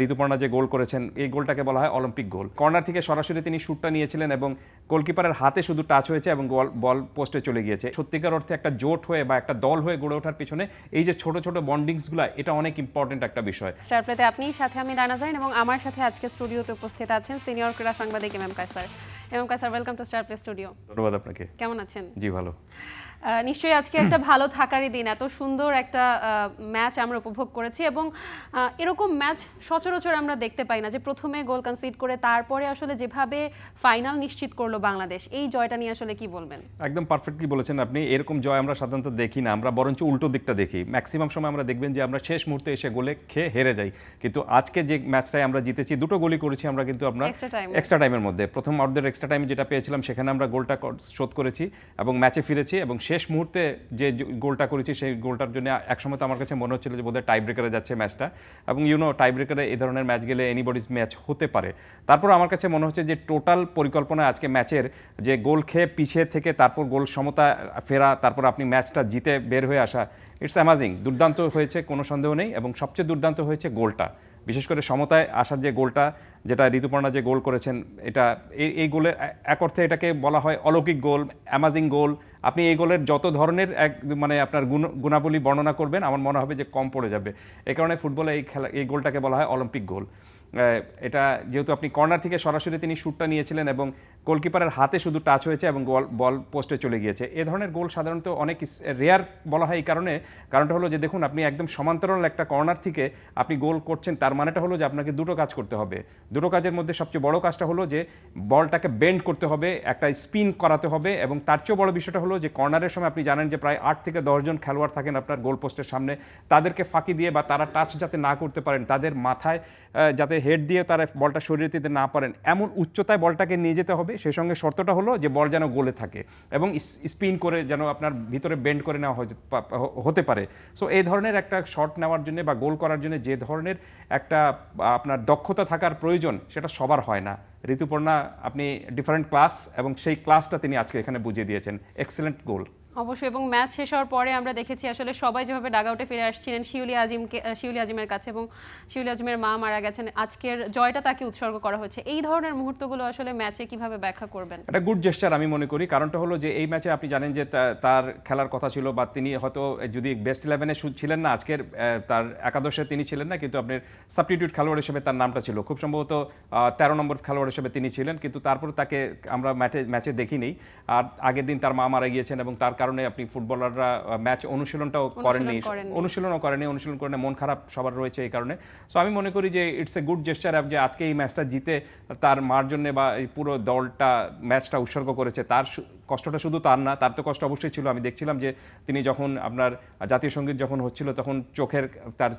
ঋতুপর্ণা যে গোল করেছেন এই গোলটাকে বলা হয় অলিম্পিক গোল। কর্নার থেকে সরাসরি তিনি শুটটা নিয়েছিলেন এবং গোলকিপারের হাতে শুধু টাচ হয়েছে এবং বল পোস্টে চলে গিয়েছে। সত্যিকার অর্থে একটা জোট হয়ে বা একটা দল হয়ে গড়ে ওঠার পিছনে এই যে ছোট ছোট বন্ডিংসগুলো, এটা অনেক ইম্পর্টেন্ট একটা বিষয়। স্টার প্লেতে আপনি সাথে আমি রানা জাইন এবং আমার সাথে আজকে স্টুডিওতে উপস্থিত আছেন সিনিয়র ক্রীড়া সাংবাদিক MM Kaiser. MM Kaiser, welcome to Star Play studio. ধন্যবাদ আপনাকে। কেমন আছেন? জি ভালো। নিশ্চয়ই আজকে একটা ভালো থাকারই দিন। এত সুন্দর একটা ম্যাচ আমরা উপভোগ করেছি এবং এরকম ম্যাচ সচরাচর আমরা দেখতে পাই না যে প্রথমে গোল কনসিড করে তারপরে আসলে যেভাবে ফাইনাল নিশ্চিত করলো বাংলাদেশ। এই জয়টা নিয়ে আসলে কি বলবেন? একদম পারফেক্টলি বলেছেন আপনি। এরকম জয় আমরা সাধারণত দেখি না, আমরা বরঞ্চ উল্টো দিকটা দেখি। ম্যাক্সিমাম সময় আমরা দেখবেন যে আমরা শেষ মুহূর্তে এসে গোলে খেয়ে হেরে যাই, কিন্তু আজকে যে ম্যাচটায় আমরা জিতেছি, দুটো গোলই করেছি আমরা, কিন্তু আমরা এক্সট্রা টাইমের মধ্যে প্রথম অর্ধের এক্সট্রা টাইমে যেটা পেয়েছিলাম সেখানে আমরা গোলটা শোধ করেছি এবং ম্যাচে ফিরেছি। এবং শেষ মুহূর্তে যে গোলটা করেছি সেই গোলটার জন্য একসময় তো আমার কাছে মনে হচ্ছিল যে বোধহয় টাই ব্রেকারে যাচ্ছে ম্যাচটা, এবং টাই ব্রেকারে এই ধরনের ম্যাচ গেলে এনিবডিজ ম্যাচ হতে পারে। তারপর আমার কাছে মনে হচ্ছে যে টোটাল পরিকল্পনা আজকে ম্যাচের, যে গোল খেয়ে পিছিয়ে থেকে তারপর গোল সমতা ফেরা, তারপর আপনি ম্যাচটা জিতে বের হয়ে আসা, ইটস অ্যামাজিং। দুর্দান্ত হয়েছে, কোনো সন্দেহ নেই। এবং সবচেয়ে দুর্দান্ত হয়েছে গোলটা, বিশেষ করে সমতায় আসার যে গোলটা, যেটা ঋতুপর্ণা যে গোল করেছেন, এটা এই গোলের এক অর্থে এটাকে বলা হয় অলৌকিক গোল, অ্যামাজিং গোল। আপনি এই গোলের যত ধরনের মানে আপনার গুণাবলী বর্ণনা করবেন আমার মনে হবে যে কম পড়ে যাবে। এই কারণে ফুটবলে এই গোলটাকে বলা হয় অলিম্পিক গোল। এটা যেহেতু আপনি কর্নার থেকে সরাসরি তিনি শুটটা নিয়েছিলেন এবং গোলকিপারের হাতে শুধু টাচ হয়েছে এবং বল পোস্টে চলে গিয়েছে। এ ধরনের গোল সাধারণত অনেক রেয়ার বলা হয়। এই কারণটা হলো যে দেখুন, আপনি একদম সমান্তরাল একটা কর্নার থেকে আপনি গোল করছেন, তার মানেটা হলো যে আপনাকে দুটো কাজ করতে হবে। দুটো কাজের মধ্যে সবচেয়ে বড় কাজটা হলো যে বলটাকে বেন্ড করতে হবে, একটা স্পিন করাতে হবে, এবং তার চেয়েও বড় বিষয়টা হলো যে কর্নারের সময় আপনি জানেন যে প্রায় 8 থেকে 10 জন খেলোয়াড় থাকেন আপনার গোল পোস্টের সামনে। তাদেরকে ফাঁকি দিয়ে বা তারা টাচ যাতে না করতে পারেন, তাদের মাথায় যাতে হেড দিয়ে তারা বলটা সরিয়ে দিতে না পারেন, এমন উচ্চতায় বলটাকে নিয়ে যেতে হবে। সেই সঙ্গে শর্তটা হলো যে বল যেন গোলে থাকে এবং স্পিন করে যেন আপনার ভিতরে বেন্ড করে নেওয়া হতে পারে। সো এই ধরনের একটা শট নেওয়ার জন্য বা গোল করার জন্য যে ধরনের একটা আপনার দক্ষতা থাকার প্রয়োজন, সেটা সবার হয় না। ঋতুপর্ণা আপনি ডিফারেন্ট ক্লাস, এবং সেই ক্লাসটা তিনি আজকে এখানে বুঝিয়ে দিয়েছেন। এক্সেলেন্ট গোল অবশ্যই। এবং ম্যাচ শেষ হওয়ার পরে আমরা দেখেছি আসলে সবাই যেভাবে ডাগআউটে ফিরে আসছিলেন শিউলি আজিমের কাছে, এবং শিউলি আজিমের মা মারা গেছেন, আজকের জয়টা তাকে উৎসর্গ করা হচ্ছে। এই ধরনের মুহূর্তগুলো আসলে ম্যাচে কিভাবে ব্যাখ্যা করবেন? একটা গুড জেস্টার আমি মনে করি। কারণটা হলো যে এই ম্যাচে আপনি জানেন যে তার খেলার কথা ছিল, বা তিনি হয়তো যদি বেস্ট 11-এ ছিলেন না, আজকের তার একাদশে তিনি ছিলেন না, কিন্তু আপনার সাবস্টিটিউট খেলোয়াড় হিসেবে তার নামটা ছিল। খুব সম্ভবত 13 নম্বর খেলোয়াড় হিসেবে তিনি ছিলেন, কিন্তু তারপর তাকে আমরা ম্যাচে দেখিনি। আর আগের দিন তার মা মারা গিয়েছেন, এবং তার কারণে আপনি ফুটবলাররা ম্যাচ অনুশীলন করেনি, মন খারাপ সবার রয়েছে এই কারণে। সো আমি মনে করি যে ইটস এ গুড জেস্টার যে আজকে এই ম্যাচটা জিতে তার মার জন্য বা এই পুরো দলটা ম্যাচটা উৎসর্গ করেছে। তার কষ্টটা শুধু তার না, তার তো কষ্ট অবশ্যই ছিল। আমি দেখছিলাম যে তিনি যখন আপনার জাতীয় সঙ্গীত যখন হচ্ছিল, তখন চোখের তার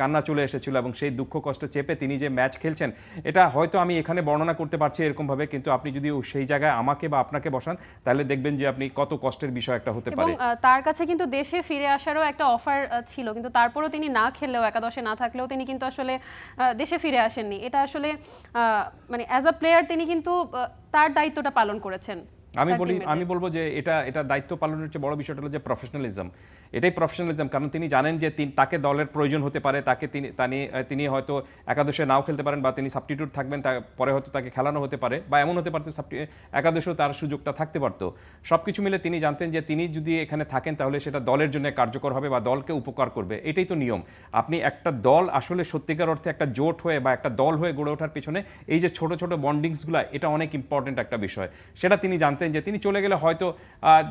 কান্না চলে এসেছিল, এবং সেই দুঃখ কষ্ট চেপে তিনি যে ম্যাচ খেলছেন, এটা হয়তো আমি এখানে বর্ণনা করতে পারছি এরকমভাবে, কিন্তু আপনি যদি সেই জায়গায় আমাকে বা আপনাকে বসান, তাহলে দেখবেন যে আপনি কত কষ্টের বিষয় একটা হতে পারে। এবং তার কাছে কিন্তু দেশে ফিরে আসারও একটা অফার ছিল, কিন্তু তারপরেও তিনি না খেললেও, একাদশে না থাকলেও তিনি কিন্তু আসলে দেশে ফিরে আসেননি। এটা আসলে মানে অ্যাজ আ প্লেয়ার তিনি কিন্তু তার দায়িত্বটা পালন করেছেন। আমি বলবো যে এটা দায়িত্ব পালনের চেয়ে বড় বিষয়টা হলো যে প্রফেশনালিজম। এটাই প্রফেশনালিজম। কারণ তিনি জানেন যে তাকে দলের প্রয়োজন হতে পারে, তিনি হয়তো একাদশে নাও খেলতে পারেন, বা তিনি সাবস্টিটিউট থাকবেন, পরে হয়তো তাকে খেলানো হতে পারে, বা এমন হতে পারতো একাদশেও তার সুযোগটা থাকতে পারতো। সব কিছু মিলে তিনি জানতেন যে তিনি যদি এখানে থাকেন তাহলে সেটা দলের জন্য কার্যকর হবে বা দলকে উপকার করবে। এটাই তো নিয়ম। আপনি একটা দল আসলে সত্যিকার অর্থে একটা জোট হয়ে বা একটা দল হয়ে গড়ে ওঠার পিছনে এই যে ছোট ছোট বন্ডিংসগুলো, এটা অনেক ইম্পর্টেন্ট একটা বিষয়। সেটা তিনি জানতেন যে তিনি চলে গেলে হয়তো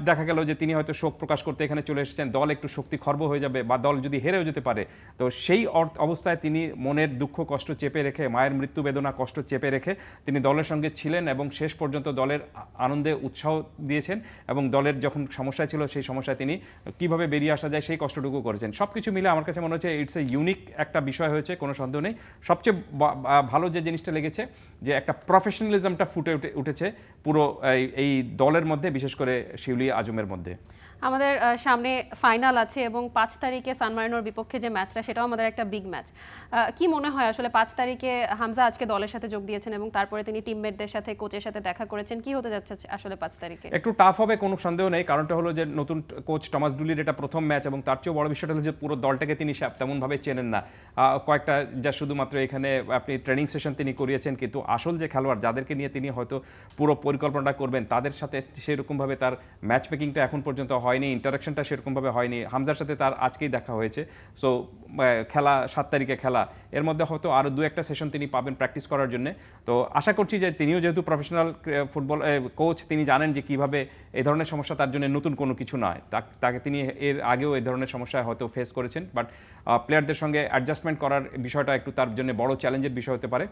দেখা গেল যে তিনি হয়তো শোক প্রকাশ করতে এখানে চলে এসেছেন, দল একটু শক্তি খর্ব হয়ে যাবে, বা দল যদি হেরেও যেতে পারে। তো সেই অবস্থায় তিনি মনের দুঃখ কষ্ট চেপে রেখে, মায়ের মৃত্যু বেদনা কষ্ট চেপে রেখে তিনি দলের সঙ্গে ছিলেন, এবং শেষ পর্যন্ত দলের আনন্দে উৎসাহ দিয়েছেন, এবং দলের যখন সমস্যা ছিল সেই সমস্যায় তিনি কিভাবে বেরিয়ে আসা যায় সেই কষ্টটুকু করেছেন। সব কিছু মিলে আমার কাছে মনে হচ্ছে ইটস এ ইউনিক একটা বিষয় হয়েছে, কোনো সন্দেহ নেই। সবচেয়ে ভালো যে জিনিসটা লেগেছে যে একটা প্রফেশনালিজমটা ফুটে উঠেছে পুরো এই দলের মধ্যে, বিশেষ করে শিউলি আজমের মধ্যে। আমাদের সামনে ফাইনাল আছে এবং 5 তারিখে সান মারিনোর বিপক্ষে যে ম্যাচটা সেটাও আমাদের একটা বিগ ম্যাচ। কি মনে হয় আসলে 5 তারিখে হামজা আজকে দলের সাথে যোগ দিয়েছেন এবং তারপরে তিনি টিমমেটদের সাথে কোচের সাথে দেখা করেছেন, কি হতে যাচ্ছে আসলে 5 তারিখে? একটু টাফ হবে, কোনো সন্দেহ নেই। কারণটা হলো যে নতুন কোচ টমাস ডুলির এটা প্রথম ম্যাচ এবং তার চেয়েও বড় বিষয়টা হলো যে পুরো দলটাকে তিনি তেমনভাবে চেনেন না। কয়েকটা যা শুধুমাত্র এখানে আপনি ট্রেনিং সেশন তিনি করিয়েছেন, কিন্তু আসল যে খেলোয়াড় যাদেরকে নিয়ে তিনি হয়তো পুরো পরিকল্পনাটা করবেন তাদের সাথে সেরকমভাবে তার ম্যাচ মেকিংটা এখন পর্যন্ত হয়নি, ইন্টারাকশনটা সেরকমভাবে হয়নি। হামজার সাথে তার আজকেই দেখা হয়েছে। সো খেলা 7 তারিখে খেলা, এর মধ্যে হয়তো আরও 2-1টা সেশন তিনি পাবেন প্র্যাকটিস করার জন্য। তো আশা করছি যে তিনিও যেহেতু প্রফেশনাল ফুটবল কোচ, তিনি জানেন যে কিভাবে এই ধরনের সমস্যা তার জন্য নতুন কোনো কিছু নয়। তাকে তিনি এর আগেও এই ধরনের সমস্যায় হয়তো ফেস করেছেন, বাট প্লেয়ারদের সঙ্গে অ্যাডজাস্টমেন্ট করার বিষয়টা একটু তার জন্য বড় চ্যালেঞ্জের বিষয় হতে পারে।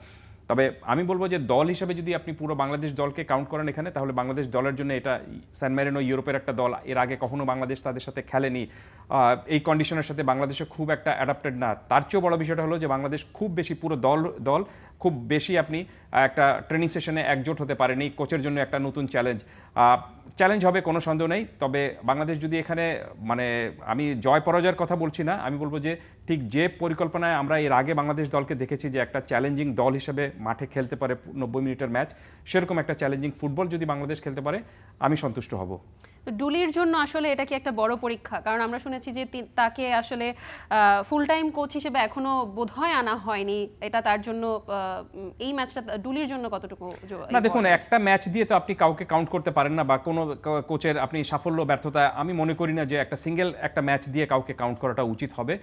তবে আমি বলবো যে দল হিসেবে যদি আপনি পুরো বাংলাদেশ দলকে কাউন্ট করেন এখানে, তাহলে বাংলাদেশ দলের জন্য এটা সান মেরিনো ইউরোপের একটা দল, এর আগে কখনো বাংলাদেশ তাদের সাথে খেলেনি, এই কন্ডিশনের সাথে বাংলাদেশে খুব একটা অ্যাডাপ্টেড না। তার চেয়েও বড় বিষয়টা হলো যে বাংলাদেশ খুব বেশি পুরো দল খুব বেশি আপনি একটা ট্রেনিং সেশনে একজোট হতে পারেনি। কোচের জন্য একটা নতুন চ্যালেঞ্জ হবে, কোনো সন্দেহ নেই। তবে বাংলাদেশ যদি এখানে, মানে আমি জয় পরাজয়ের কথা বলছি না, আমি বলবো যে ঠিক যে পরিকল্পনায় আমরা এর আগে বাংলাদেশ দলকে দেখেছি যে একটা চ্যালেঞ্জিং দল হিসেবে মাঠে খেলতে পারে 90 মিনিটের ম্যাচ, সেরকম একটা চ্যালেঞ্জিং ফুটবল যদি বাংলাদেশ খেলতে পারে আমি সন্তুষ্ট হব। ডুলির জন্য আসলে এটা কি একটা বড় পরীক্ষা? কারণ আমরা শুনেছি যে তাকে আসলে ফুল টাইম কোচ হিসেবে এখনো বোধহয় আনা হয়নি। এটা তার জন্য এই ম্যাচটা ডুলির জন্য কতটুকু? না দেখুন, একটা ম্যাচ দিয়ে তো আপনি কাউকে কাউন্ট করতে পারেন না, বা কোনো কোচের আপনি সাফল্য ব্যর্থতা আমি মনে করি না যে একটা সিঙ্গেল একটা ম্যাচ দিয়ে কাউকে কাউন্ট করাটা উচিত হবে।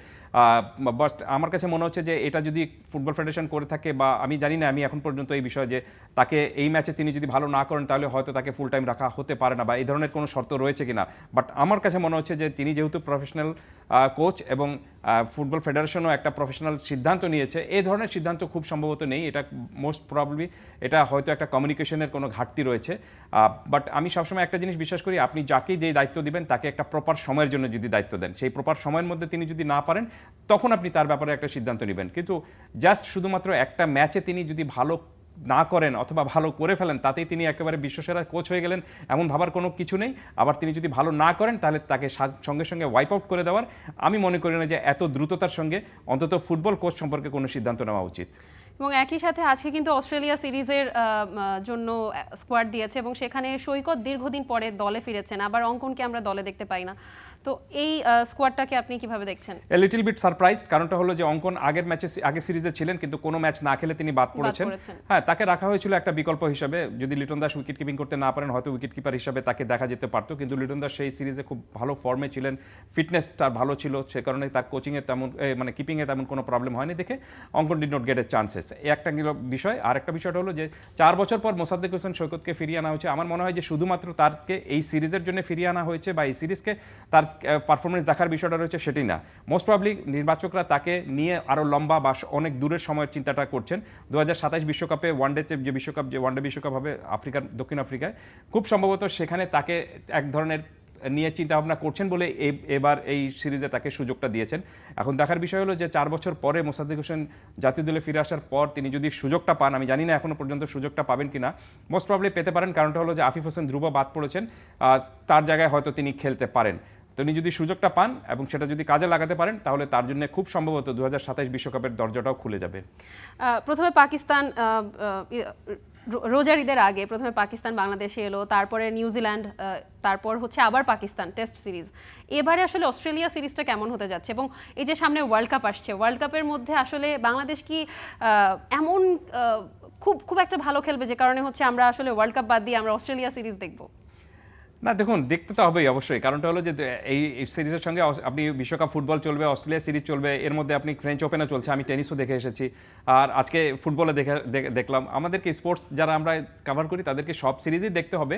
বাট আমার কাছে মনে হচ্ছে যে এটা যদি ফুটবল ফেডারেশন করে থাকে, বা আমি জানি না, আমি এখন পর্যন্ত এই বিষয়ে যে তাকে এই ম্যাচে তিনি যদি ভালো না করেন তাহলে হয়তো তাকে ফুল টাইম রাখা হতে পারে না, বা এই ধরনের কোনো শর্ত রয়েছে কিনা। বাট আমার কাছে মনে হচ্ছে যে তিনি যেহেতু প্রফেশনাল কোচ এবং ফুটবল ফেডারেশনও একটা প্রফেশনাল সিদ্ধান্ত নিয়েছে, এই ধরনের সিদ্ধান্ত খুব সম্ভবত নেই। এটা মোস্ট প্রবাবলি এটা হয়তো একটা কমিউনিকেশনের কোনো ঘাটতি রয়েছে। বাট আমি সবসময় একটা জিনিস বিশ্বাস করি, আপনি যাকেই যে দায়িত্ব দিবেন তাকে একটা প্রপার সময়ের জন্য যদি দায়িত্ব দেন, সেই প্রপার সময়ের মধ্যে তিনি যদি না পারেন তখন আপনি তার ব্যাপারে একটা সিদ্ধান্ত নেবেন। কিন্তু জাস্ট শুধুমাত্র একটা ম্যাচে তিনি যদি ভালো না করেন অথবা ভালো করে ফেলেন তাতেই তিনি একেবারে বিশ্বসেরা কোচ হয়ে গেলেন এমন ভাবার কোনো কিছু নেই। আবার তিনি যদি ভালো না করেন তাহলে তাকে সঙ্গে সঙ্গে ওয়াইপ আউট করে দেওয়ার আমি মনে করি না যে এত দ্রুততার সঙ্গে অন্তত ফুটবল কোচ সম্পর্কে কোনো সিদ্ধান্ত নেওয়া উচিত। এবং একই সাথে আজকে কিন্তু অস্ট্রেলিয়া সিরিজের জন্য স্কোয়াড দিয়েছে এবং সেখানে সৈকত দীর্ঘদিন পরে দলে ফিরেছেন, আবার অঙ্কনকে আমরা দলে দেখতে পাই না। তো এই স্কোয়াডটাকে আপনি কিভাবে দেখছেন? এ লিটল বিট সারপ্রাইজ, কারণটা হলো যে অঙ্কন আগে সিরিজে ছিলেন কিন্তু কোনো ম্যাচ না খেলে তিনি বাদ পড়েছেন। হ্যাঁ, তাকে রাখা হয়েছিল একটা বিকল্প হিসাবে, যদি লিটন দাস উইকেট কিপিং করতে না পারেন হয়তো উইকেট কিপার হিসাবে তাকে দেখা যেতে পারতো, কিন্তু লিটন দাস সেই সিরিজে খুব ভালো ফর্মে ছিলেন, ফিটনেস তার ভালো ছিল, সে কারণে তার কোচিংয়ে তেমন মানে কিপিংয়ে তেমন কোনো প্রবলেম হয়নি দেখে অঙ্কন did not get A chances. এই একটা বিষয়। আর একটা বিষয়টা হলো যে 4 বছর পর মোসাদ্দেক হোসেন সৈকতকে ফিরিয়ে আনা হয়েছে। আমার মনে হয় যে শুধুমাত্র তারকে এই সিরিজের জন্য ফিরিয়ে আনা হয়েছে বা এই সিরিজকে তার পারফরমেন্স দেখার বিষয়টা রয়েছে সেটি না। মোস্ট প্রবাবলি নির্বাচকরা তাকে নিয়ে আরও লম্বা বা অনেক দূরের সময়ের চিন্তাটা করছেন। 2027 বিশ্বকাপে ওয়ানডেতে যে ওয়ানডে বিশ্বকাপ হবে দক্ষিণ আফ্রিকায়, খুব সম্ভবত সেখানে তাকে এক ধরনের নিয়ে চিন্তা ভাবনা করছেন বলে এবার এই সিরিজে তাকে সুযোগটা দিয়েছেন। এখন দেখার বিষয় হলো যে 4 বছর পরে মোসাদ্দেক হোসেন জাতীয় দলে ফিরে আসার পর তিনি যদি সুযোগটা পান, আমি জানি না এখনো পর্যন্ত সুযোগটা পাবেন কিনা, মোস্ট প্রবাবলি পেতে পারেন। কারণটা হলো যে আফিফ হোসেন ধ্রুব বাদ পড়েছেন, তার জায়গায় হয়তো তিনি খেলতে পারেন। তিনি যদি সুযোগটা পান এবং সেটা যদি কাজে লাগাতে পারেন তাহলে তার জন্য খুব সম্ভবত 2027 বিশ্বকাপের দরজাটাও খুলে যাবে। প্রথমে পাকিস্তান রোজার ঈদের আগে প্রথমে পাকিস্তান বাংলাদেশে এলো, তারপরে নিউজিল্যান্ড, তারপর হচ্ছে আবার পাকিস্তান টেস্ট সিরিজ। এবারে আসলে অস্ট্রেলিয়া সিরিজটা কেমন হতে যাচ্ছে? এবং এই যে সামনে ওয়ার্ল্ড কাপ আসছে, ওয়ার্ল্ড কাপের মধ্যে আসলে বাংলাদেশ কি এমন খুব একটা ভালো খেলবে যে কারণে হচ্ছে আমরা আসলে ওয়ার্ল্ড কাপ বাদ দিয়ে আমরা অস্ট্রেলিয়া সিরিজ দেখব? না দেখুন, দেখতে তো হবেই অবশ্যই। কারণটা হলো যে এই সিরিজের সঙ্গে আপনি বিশ্বকাপ ফুটবল চলবে, অস্ট্রেলিয়া সিরিজ চলবে, এর মধ্যে আপনি ফ্রেঞ্চ ওপেনও চলছে, আমি টেনিসও দেখে এসেছি, আর আজকে ফুটবলে দেখলাম। আমাদেরকে স্পোর্টস যারা আমরা কভার করি তাদেরকে সব সিরিজই দেখতে হবে,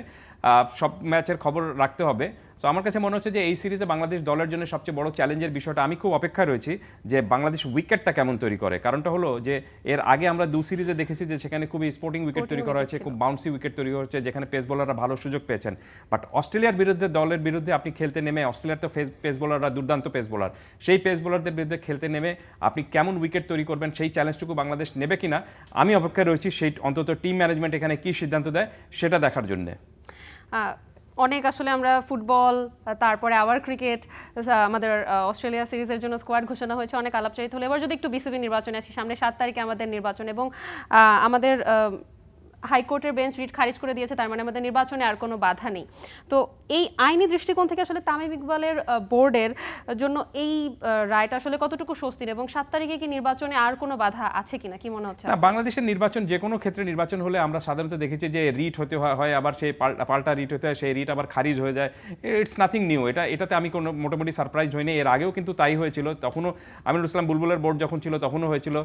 সব ম্যাচের খবর রাখতে হবে। তো আমার কাছে মনে হচ্ছে যে এই সিরিজে বাংলাদেশ দলের জন্য সবচেয়ে বড় চ্যালেঞ্জের বিষয়টা, আমি খুব অপেক্ষায় রয়েছি যে বাংলাদেশ উইকেটটা কেমন তৈরি করে। কারণটা হলো যে এর আগে আমরা 2 সিরিজে দেখেছি যে সেখানে খুবই স্পোর্টিং উইকেট তৈরি করা হয়েছে, খুব বাউন্সি উইকেট তৈরি হচ্ছে, যেখানে পেস বোলাররা ভালো সুযোগ পেয়েছেন। বাট অস্ট্রেলিয়ার বিরুদ্ধে দলের বিরুদ্ধে আপনি খেলতে নেমে, অস্ট্রেলিয়ার তো পেস বোলাররা দুর্দান্ত পেস বোলার, সেই পেস বোলারদের বিরুদ্ধে খেলতে নেমে আপনি কেমন উইকেট তৈরি করবেন সেই চ্যালেঞ্জটুকু বাংলাদেশ নেবে কিনা আমি অপেক্ষায় রয়েছি। সেই অন্তত টিম ম্যানেজমেন্ট এখানে কী সিদ্ধান্ত দেয় সেটা দেখার জন্যে। অনেক আসলে আমরা ফুটবল তারপরে আবার ক্রিকেট আমাদের অস্ট্রেলিয়া সিরিজের জন্য স্কোয়াড ঘোষণা হয়েছে, অনেক আলাপচারিত হলো। এবার যদি একটু বিসিবি নির্বাচনে আসি, সামনে 7 তারিখে আমাদের নির্বাচন এবং আমাদের হাইকোর্টের বেঞ্চ রিট খারিজ করে দিয়েছে, তার মানে আমাদের নির্বাচনে আর কোনো বাধা নেই। তো এই আইনি দৃষ্টিকোণ থেকে আসলে তামিম ইকবালের বোর্ডের জন্য এই রায়টা আসলে কতটুকু স্বস্তির, এবং 7 তারিখে কি নির্বাচনে আর কোনো বাধা আছে কিনা, কি মনে হচ্ছে? না, বাংলাদেশের নির্বাচন যে কোনো ক্ষেত্রে নির্বাচন হলে আমরা সাধারণত দেখেছি যে রিট হতে হয়, আবার সেই পাল্টা রিট হতে হয়, সেই রিট আবার খারিজ হয়ে যায়। ইটস নাথিং নিউ, এটাতে আমি কোনো মোটামুটি সারপ্রাইজ হইনি। এর আগেও কিন্তু তাই হয়েছিল, তখনও আমিনুল ইসলাম বুলবুলের বোর্ড যখন ছিল তখনও হয়েছিল।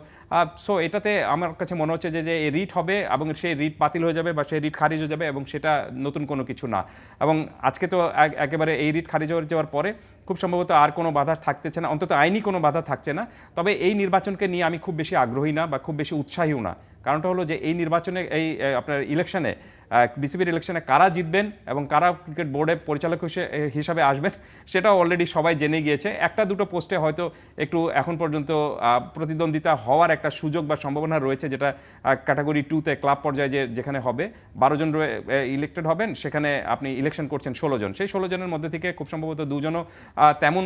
সো এটাতে আমার কাছে মনে হচ্ছে যে এই রিট হবে এবং সেই রিট বাতিল হয়ে যাবে বা সেই রিট খারিজ হয়ে যাবে, এবং সেটা নতুন কোনো কিছু না। এবং আজকে তো একেবারে এই রিট খারিজ হয়ে যাওয়ার পরে খুব সম্ভবত আর কোনো বাধা থাকতেছে না, অন্তত আইনি কোনো বাধা থাকছে না। তবে এই নির্বাচনকে নিয়ে আমি খুব বেশি আগ্রহী না বা খুব বেশি উৎসাহীও না। কারণটা হলো যে এই নির্বাচনে এই আপনার ইলেকশনে বিসিবির ইলেকশনে কারা জিতবেন এবং কারা ক্রিকেট বোর্ডের পরিচালক হিসাবে আসবেন সেটাও অলরেডি সবাই জেনে গিয়েছে। একটা দুটো পোস্টে হয়তো একটু এখন পর্যন্ত প্রতিদ্বন্দ্বিতা হওয়ার একটা সুযোগ বা সম্ভাবনা রয়েছে, যেটা ক্যাটাগরি 2-তে ক্লাব পর্যায়ে যেখানে হবে 12 জন ইলেক্টেড হবেন, সেখানে আপনি ইলেকশন করছেন 16 জন। সেই 16 জনের মধ্যে থেকে খুব সম্ভবত 2 জনও তেমন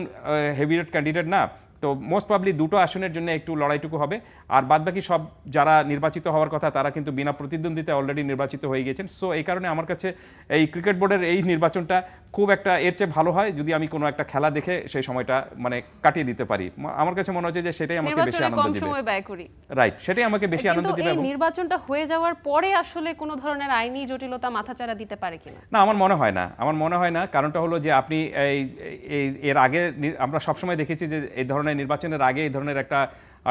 হেভিওয়েট ক্যান্ডিডেট না। তো মোস্ট প্রবাবলি 2টো আসনের জন্য একটু লড়াইটুকু হবে, আর বাদবাকি সব যারা নির্বাচিত হওয়ার কথা তারা কিন্তু বিনা প্রতিদ্বন্দ্বিতায় অলরেডি নির্বাচিত হয়ে গেছেন। সো এই কারণে আমার কাছে এই ক্রিকেট বোর্ডের এই নির্বাচনটা খুব একটা এর চেয়ে ভালো হয় যদি আমি কোনো একটা খেলা দেখে সেই সময়টা মানে কাটিয়ে দিতে পারি। আমার কাছে মনে হচ্ছে যে সেটাই আমাকে বেশি আনন্দ দিবে। সময় ব্যয় করি, রাইট, সেটাই আমাকে বেশি আনন্দ দিবে। এই নির্বাচনটা হয়ে যাওয়ার পরে আসলে কোনো ধরনের আইনি জটিলতা মাথাচাড়া দিতে পারে কিনা? না, আমার মনে হয় না। কারণটা হলো যে আপনি এর আগে আমরা সবসময় দেখেছি যে এই ধরনের নির্বাচনের আগে এই ধরনের একটা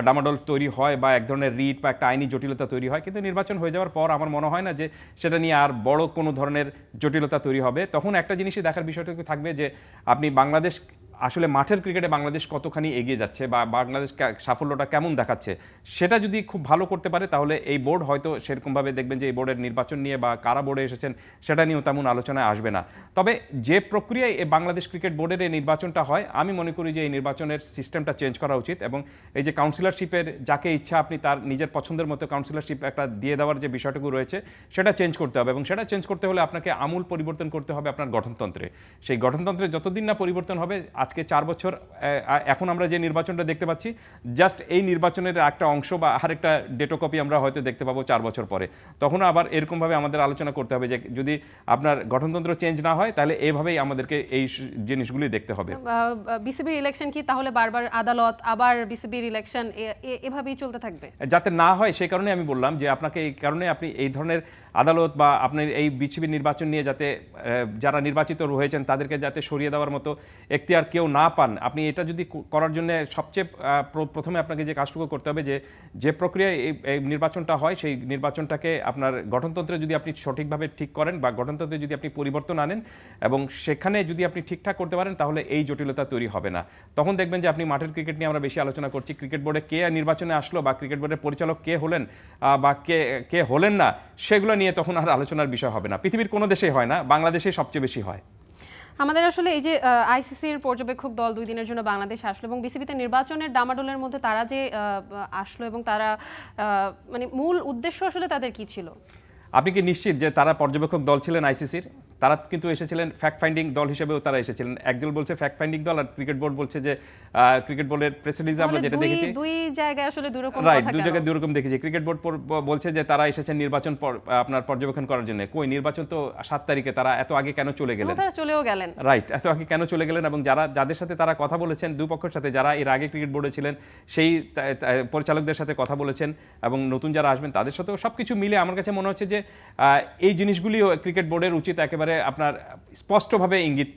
ডামাডোল তৈরি হয় বা এক ধরনের রিট বা একটা আইনি জটিলতা তৈরি হয়, কিন্তু নির্বাচন হয়ে যাওয়ার পর আমার মনে হয় না যে সেটা নিয়ে আর বড় কোনো ধরনের জটিলতা তৈরি হবে। তখন একটা জিনিসই দেখার বিষয়টুকু থাকবে যে আপনি বাংলাদেশ আসলে মাঠের ক্রিকেটে বাংলাদেশ কতখানি এগিয়ে যাচ্ছে বা বাংলাদেশ সাফল্যটা কেমন দেখাচ্ছে, সেটা যদি খুব ভালো করতে পারে তাহলে এই বোর্ড হয়তো সেরকমভাবে দেখবেন যে এই বোর্ডের নির্বাচন নিয়ে বা কারা বোর্ডে এসেছেন সেটা নিয়েও তেমন আলোচনায় আসবে না। তবে যে প্রক্রিয়ায় এই বাংলাদেশ ক্রিকেট বোর্ডের এই নির্বাচনটা হয়, আমি মনে করি যে এই নির্বাচনের সিস্টেমটা চেঞ্জ করা উচিত, এবং এই যে কাউন্সিলরশিপের যাকে ইচ্ছা আপনি তার নিজের পছন্দের মতো কাউন্সিলরশিপ একটা দিয়ে দেওয়ার যে বিষয়টুকু রয়েছে সেটা চেঞ্জ করতে হবে, এবং সেটা চেঞ্জ করতে হলে আপনাকে আমূল পরিবর্তন করতে হবে আপনার গঠনতন্ত্রে। সেই গঠনতন্ত্রে যতদিন না পরিবর্তন হবে, আজকে 4 বছর এখন আমরা যে নির্বাচনটা দেখতে পাচ্ছি জাস্ট এই নির্বাচনের একটা অংশ বা আরেকটা ডেটো কপি আমরা হয়তো দেখতে পাবো 4 বছর পরে। তখন আবার এরকমভাবে আমাদের আলোচনা করতে হবে যে যদি আপনার গঠনতন্ত্র চেঞ্জ না হয় তাহলে এইভাবেই আমাদেরকে এই জিনিসগুলি দেখতে হবে। বিসিবির ইলেকশন কি তাহলে বারবার আদালত আবার বিসিবির ইলেকশন এভাবেই চলতে থাকবে? যাতে না হয় সেই কারণে আমি বললাম যে আপনাকে এই কারণে আপনি এই ধরনের আদালত বা আপনার এই বিসিবির নির্বাচন নিয়ে যাতে যারা নির্বাচিত হয়েছেন তাদেরকে যাতে সরিয়ে দেওয়ার মতো এখতিয়ার কেউ না পান, আপনি এটা যদি করার জন্য সবচেয়ে প্রথমে আপনাকে যে কাজটুকু করতে হবে যে প্রক্রিয়ায় এই নির্বাচনটা হয় সেই নির্বাচনটাকে আপনার গঠনতন্ত্রে যদি আপনি সঠিকভাবে ঠিক করেন বা গঠনতন্ত্রে যদি আপনি পরিবর্তন আনেন এবং সেখানে যদি আপনি ঠিকঠাক করতে পারেন তাহলে এই জটিলতা তৈরি হবে না। তখন দেখবেন যে আপনি মাঠের ক্রিকেট নিয়ে আমরা বেশি আলোচনা করছি, ক্রিকেট বোর্ডে কে নির্বাচনে আসলো বা ক্রিকেট বোর্ডের পরিচালক কে হলেন বা কে হলেন না, সেগুলো নিয়ে তখন আর আলোচনার বিষয় হবে না। পৃথিবীর কোনো দেশেই হয় না, বাংলাদেশেই সবচেয়ে বেশি হয়। আমাদের আসলে এই যে আইসিসির পর্যবেক্ষক দল 2 দিনের জন্য বাংলাদেশ আসলো এবং বিসিবিতে নির্বাচনের ডামাডোলের মধ্যে তারা যে আসলো এবং তারা মানে মূল উদ্দেশ্য আসলে তাদের কি ছিল? আপনি কি নিশ্চিত যে তারা পর্যবেক্ষক দল ছিলেন আইসিসির? তারা কিন্তু এসেছিলেন ফ্যাক্ট ফাইন্ডিং দল হিসেবেও তারা এসেছিলেন। একদল বলছে ফ্যাক্ট ফাইন্ডিং দল, আর ক্রিকেট বোর্ড বলছে যে ক্রিকেট বোর্ডের প্রেস রিলিজে আমরা যেটা দেখেছি দুই জায়গায় আসলে দুই রকম রাইট, দুই জায়গায় দুই রকম দেখেছি। ক্রিকেট বোর্ড বলছে যে তারা এসেছেন নির্বাচন আপনার পর্যবেক্ষণ করার জন্য। কই, নির্বাচন তো 7 তারিখে, তারা এত আগে কেন চলে গেলেন? তারা চলেও গেলেন, রাইট, এত আগে কেন চলে গেলেন? এবং যাদের সাথে তারা কথা বলেছেন, দুই পক্ষের সাথে, যারা এর আগে ক্রিকেট বোর্ডে ছিলেন সেই পরিচালকদের সাথে কথা বলেছেন এবং নতুন যারা আসবেন তাদের সাথেও সবকিছু মিলে আমার কাছে মনে হচ্ছে যে এই জিনিসগুলিও ক্রিকেট বোর্ডের উচিত একেবারে আপনার স্পষ্টভাবে ইঙ্গিত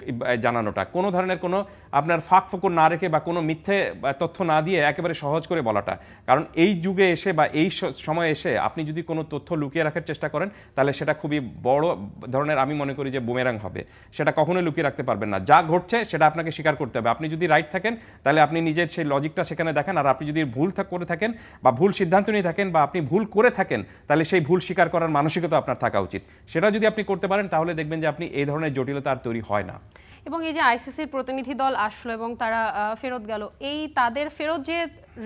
জানানোটা, কোনো ধরনের কোনো আপনার ফাঁক ফোকর না রেখে বা কোনো মিথ্যে তথ্য না দিয়ে একেবারে সহজ করে বলাটা। কারণ এই যুগে এসে বা এই সময়ে এসে আপনি যদি কোনো তথ্য লুকিয়ে রাখার চেষ্টা করেন তাহলে সেটা খুবই বড় ধরনের, আমি মনে করি যে বুমেরাং হবে। সেটা কখনোই লুকিয়ে রাখতে পারবেন না। যা ঘটছে সেটা আপনাকে স্বীকার করতে হবে। আপনি যদি রাইট থাকেন তাহলে আপনি নিজের সেই লজিকটা সেখানে দেখেন, আর আপনি যদি ভুল করে থাকেন বা ভুল সিদ্ধান্ত নিয়ে থাকেন বা আপনি ভুল করে থাকেন তাহলে সেই ভুল স্বীকার করার মানসিকতা আপনার থাকা উচিত। সেটা যদি আপনি করতে পারেন তাহলে দেখবেন যে আপনি এই ধরনের জটিলতা আর তৈরি হয় না। এবং এই যে আইসিসির প্রতিনিধি দল আসলো এবং তারা ফেরত গেল, এই তাদের ফেরত যে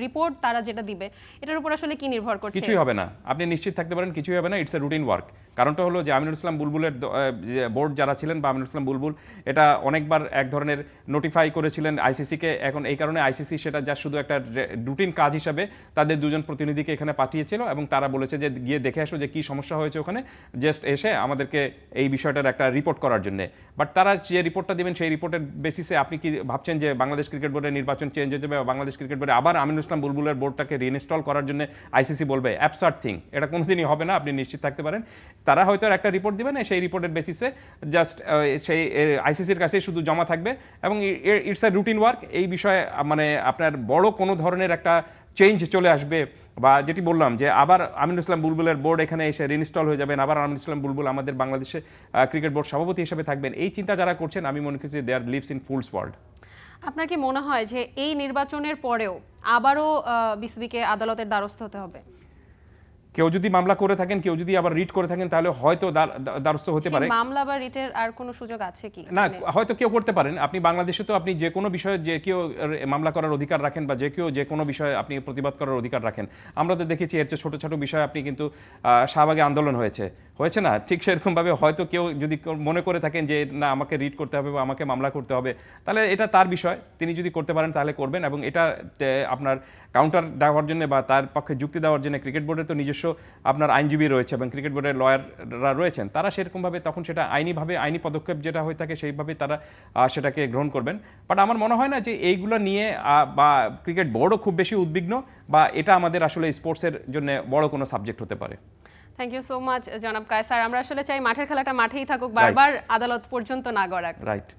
রিপোর্ট তারা যেটা দিবে এটার উপর আসলে কি নির্ভর করছে? কিছুই হবে না, আপনি নিশ্চিত থাকতে পারেন কিছুই হবে না। It's a routine work. কারণটা হলো যে আমিনুল ইসলাম বুলবুলের বোর্ড যারা ছিলেন বা আমিনুল ইসলাম বুলবুল এটা অনেকবার এক ধরনের নোটিফাই করেছিলেন আইসিসিকে। এখন এই কারণে আইসিসি সেটা যা শুধু একটা রুটিন কাজ হিসাবে তাদের দুজন প্রতিনিধিকে এখানে পাঠিয়েছিল এবং তারা বলেছে যে গিয়ে দেখে আসো যে কী সমস্যা হয়েছে ওখানে, জাস্ট এসে আমাদেরকে এই বিষয়টার একটা রিপোর্ট করার জন্য। বাট তারা যে রিপোর্টটা দেবেন সেই রিপোর্টের বেসিসে আপনি কি ভাবছেন যে বাংলাদেশ ক্রিকেট বোর্ডের নির্বাচন চেঞ্জ হয়ে যাবে বা বাংলাদেশ ক্রিকেট বোর্ডে আবার আমিনুল ইসলাম বুলবুলের বোর্ডটাকে রিইনস্টল করার জন্য আইসিসি বলবে? অ্যাবসার্ড থিং, এটা কোনোদিনই হবে না, আপনি নিশ্চিত থাকতে পারেন। তারা হয়তো একটা রিপোর্ট দেবেন, সেই রিপোর্টের বেসিসে জাস্ট সেই আইসিসির কাছে শুধু জমা থাকবে এবং ইটস আ রুটিন ওয়ার্ক। এই বিষয়ে মানে আপনার বড় কোনো ধরনের একটা চেঞ্জ চলে আসবে বা যেটি বললাম যে আবার আমিনুল ইসলাম বুলবুলের বোর্ড এখানে এসে রিইনস্টল হয়ে যাবেন, আবার আমিনুল ইসলাম বুলবুল আমাদের বাংলাদেশে ক্রিকেট বোর্ড সভাপতি হিসেবে থাকবেন, এই চিন্তা যারা করছেন আমি মনে করছি দে আর লিভস ইন ফুলস ওয়ার্ল্ড। আপনার কি মনে হয় যে এই নির্বাচনের পরেও আবারও বিসিবিকে আদালতের দ্বারস্থ হতে হবে? কেউ যদি মামলা করে থাকেন, কেউ যদি আবার রিট করে থাকেন, তাহলে হয়তো দ্বারস্থ হতে পারে। মামলা বা রিটের আর কোনো সুযোগ আছে কি? না, হয়তো কেউ করতে পারেন। আপনি বাংলাদেশে তো আপনি যে কোনো বিষয়ে যে কেউ মামলা করার অধিকার রাখেন বা যে কেউ যে কোনো বিষয়ে আপনি প্রতিবাদ করার অধিকার রাখেন। আমরা তো দেখেছি এর চেয়ে ছোটো ছোটো বিষয়ে আপনি কিন্তু শাহবাগে আন্দোলন হয়েছে না? ঠিক সেরকমভাবে হয়তো কেউ যদি মনে করে থাকেন যে না আমাকে রিট করতে হবে বা আমাকে মামলা করতে হবে, তাহলে এটা তার বিষয়। তিনি যদি করতে পারেন তাহলে করবেন এবং এটা আপনার কাউন্টার দেওয়ার জন্য বা তার পক্ষে যুক্তি দেওয়ার জন্য ক্রিকেট বোর্ডের তো নিজস্ব আপনার আইনজীবী রয়েছে এবং ক্রিকেট বোর্ডের লয়াররা রয়েছেন, তারা সেরকমভাবে তখন সেটা আইনি পদক্ষেপ যেটা হয়ে থাকে সেইভাবে তারা সেটাকে গ্রহণ করবেন। বাট আমার মনে হয় না যে এইগুলো নিয়ে বা ক্রিকেট বোর্ডও খুব বেশি উদ্বিগ্ন বা এটা আমাদের আসলে স্পোর্টসের জন্য বড় কোনো সাবজেক্ট হতে পারে। থ্যাংক ইউ সো মাচ জনাব কায়সার। আমরা আসলে চাই মাঠের খেলাটা মাঠেই থাকুক, বারবার আদালত পর্যন্ত না গড়াক। রাইট।